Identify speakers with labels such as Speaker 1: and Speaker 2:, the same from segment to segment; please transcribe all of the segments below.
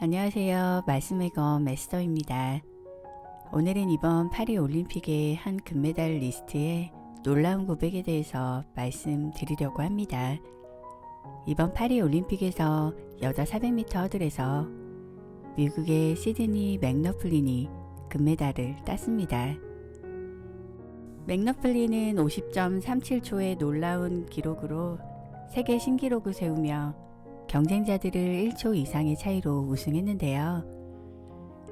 Speaker 1: 안녕하세요. 말씀의 검 에스더입니다. 오늘은 이번 파리 올림픽의 한 금메달 리스트의 놀라운 고백에 대해서 말씀드리려고 합니다. 이번 파리 올림픽에서 여자 400m 허들에서 미국의 시드니 맥러플린이 금메달을 땄습니다. 맥러플린은 50.37초의 놀라운 기록으로 세계 신기록을 세우며 경쟁자들을 1초 이상의 차이로 우승했는데요.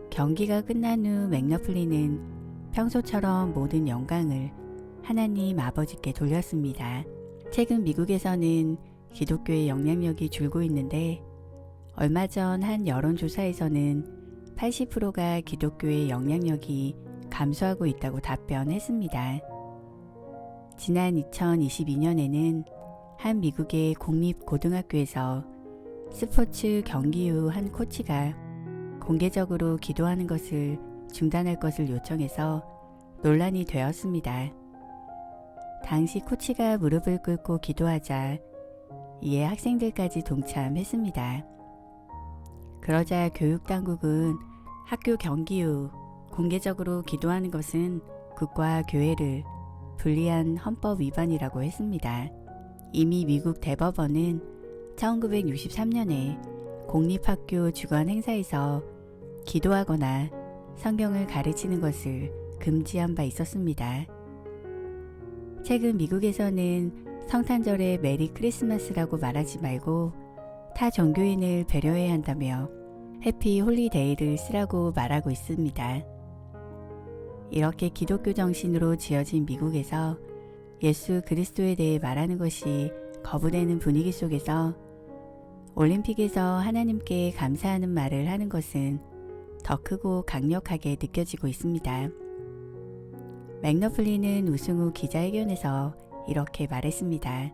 Speaker 1: 경기가 끝난 후 맥러플린은 평소처럼 모든 영광을 하나님 아버지께 돌렸습니다. 최근 미국에서는 기독교의 영향력이 줄고 있는데 얼마 전 한 여론조사에서는 80%가 기독교의 영향력이 감소하고 있다고 답변했습니다. 지난 2022년에는 한 미국의 공립고등학교에서 스포츠 경기 후 한 코치가 공개적으로 기도하는 것을 중단할 것을 요청해서 논란이 되었습니다. 당시 코치가 무릎을 꿇고 기도하자 이에 학생들까지 동참했습니다. 그러자 교육당국은 학교 경기 후 공개적으로 기도하는 것은 국가와 교회를 분리한 헌법 위반이라고 했습니다. 이미 미국 대법원은 1963년에 공립학교 주관 행사에서 기도하거나 성경을 가르치는 것을 금지한 바 있었습니다. 최근 미국에서는 성탄절에 메리 크리스마스라고 말하지 말고 타 종교인을 배려해야 한다며 해피 홀리데이를 쓰라고 말하고 있습니다. 이렇게 기독교 정신으로 지어진 미국에서 예수 그리스도에 대해 말하는 것이 거부되는 분위기 속에서 올림픽에서 하나님께 감사하는 말을 하는 것은 더 크고 강력하게 느껴지고 있습니다. 맥러플린은 우승 후 기자회견에서 이렇게 말했습니다.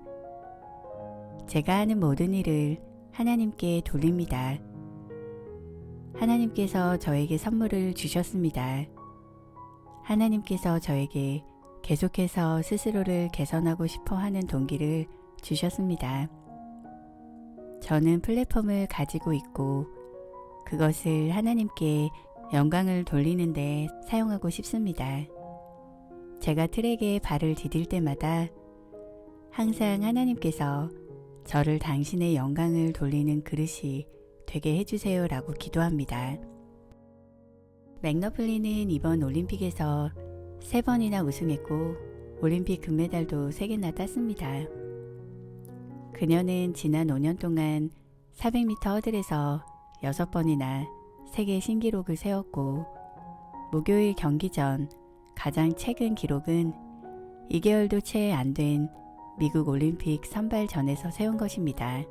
Speaker 1: 제가 하는 모든 일을 하나님께 돌립니다. 하나님께서 저에게 선물을 주셨습니다. 하나님께서 저에게 계속해서 스스로를 개선하고 싶어 하는 동기를 주셨습니다. 저는 플랫폼을 가지고 있고 그것을 하나님께 영광을 돌리는데 사용하고 싶습니다. 제가 트랙에 발을 디딜 때마다 항상 하나님께서 저를 당신의 영광을 돌리는 그릇이 되게 해주세요 라고 기도합니다. 맥러플린은 이번 올림픽에서 3번이나 우승했고 올림픽 금메달도 3개나 땄습니다. 그녀는 지난 5년 동안 400m 허들에서 6번이나 세계 신기록을 세웠고 목요일 경기 전 가장 최근 기록은 2개월도 채 안 된 미국 올림픽 선발전에서 세운 것입니다.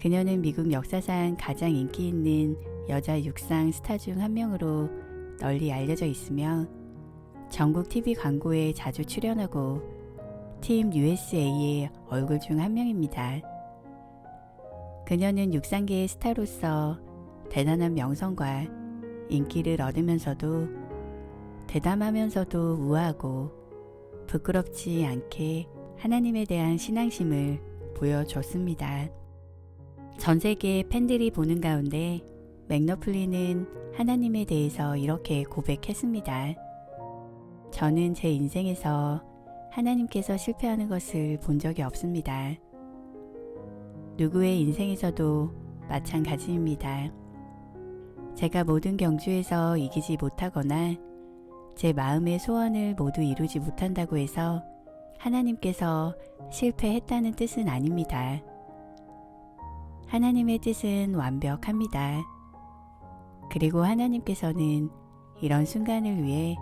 Speaker 1: 그녀는 미국 역사상 가장 인기 있는 여자 육상 스타 중 한 명으로 널리 알려져 있으며 전국 TV 광고에 자주 출연하고 팀 USA의 얼굴 중 한 명입니다. 그녀는 육상계의 스타로서 대단한 명성과 인기를 얻으면서도 대담하면서도 우아하고 부끄럽지 않게 하나님에 대한 신앙심을 보여줬습니다. 전 세계 팬들이 보는 가운데 맥러플린은 하나님에 대해서 이렇게 고백했습니다. 저는 제 인생에서 하나님께서 실패하는 것을 본 적이 없습니다. 누구의 인생에서도 마찬가지입니다. 제가 모든 경주에서 이기지 못하거나 제 마음의 소원을 모두 이루지 못한다고 해서 하나님께서 실패했다는 뜻은 아닙니다. 하나님의 뜻은 완벽합니다. 그리고 하나님께서는 이런 순간을 위해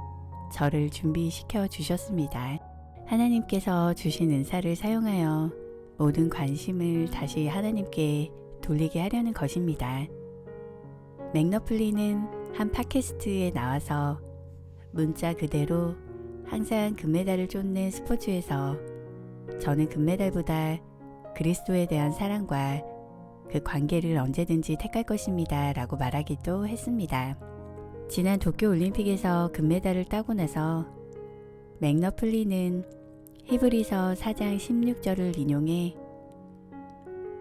Speaker 1: 저를 준비시켜 주셨습니다. 하나님께서 주신 은사를 사용하여 모든 관심을 다시 하나님께 돌리게 하려는 것입니다. 맥러플린은 한 팟캐스트에 나와서 문자 그대로 항상 금메달을 쫓는 스포츠에서 저는 금메달보다 그리스도에 대한 사랑과 그 관계를 언제든지 택할 것입니다 라고 말하기도 했습니다. 지난 도쿄올림픽에서 금메달을 따고 나서 맥러플린은 히브리서 4장 16절을 인용해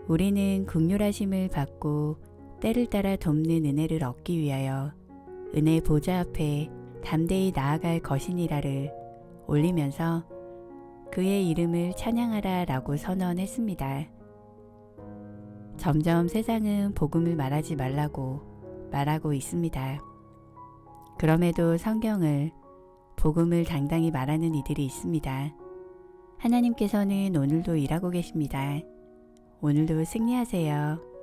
Speaker 1: 우리는 긍휼하심을 받고 때를 따라 돕는 은혜를 얻기 위하여 은혜 보좌 앞에 담대히 나아갈 것이니라를 올리면서 그의 이름을 찬양하라 라고 선언했습니다. 점점 세상은 복음을 말하지 말라고 말하고 있습니다. 그럼에도 성경을 복음을 당당히 말하는 이들이 있습니다. 하나님께서는 오늘도 일하고 계십니다. 오늘도 승리하세요.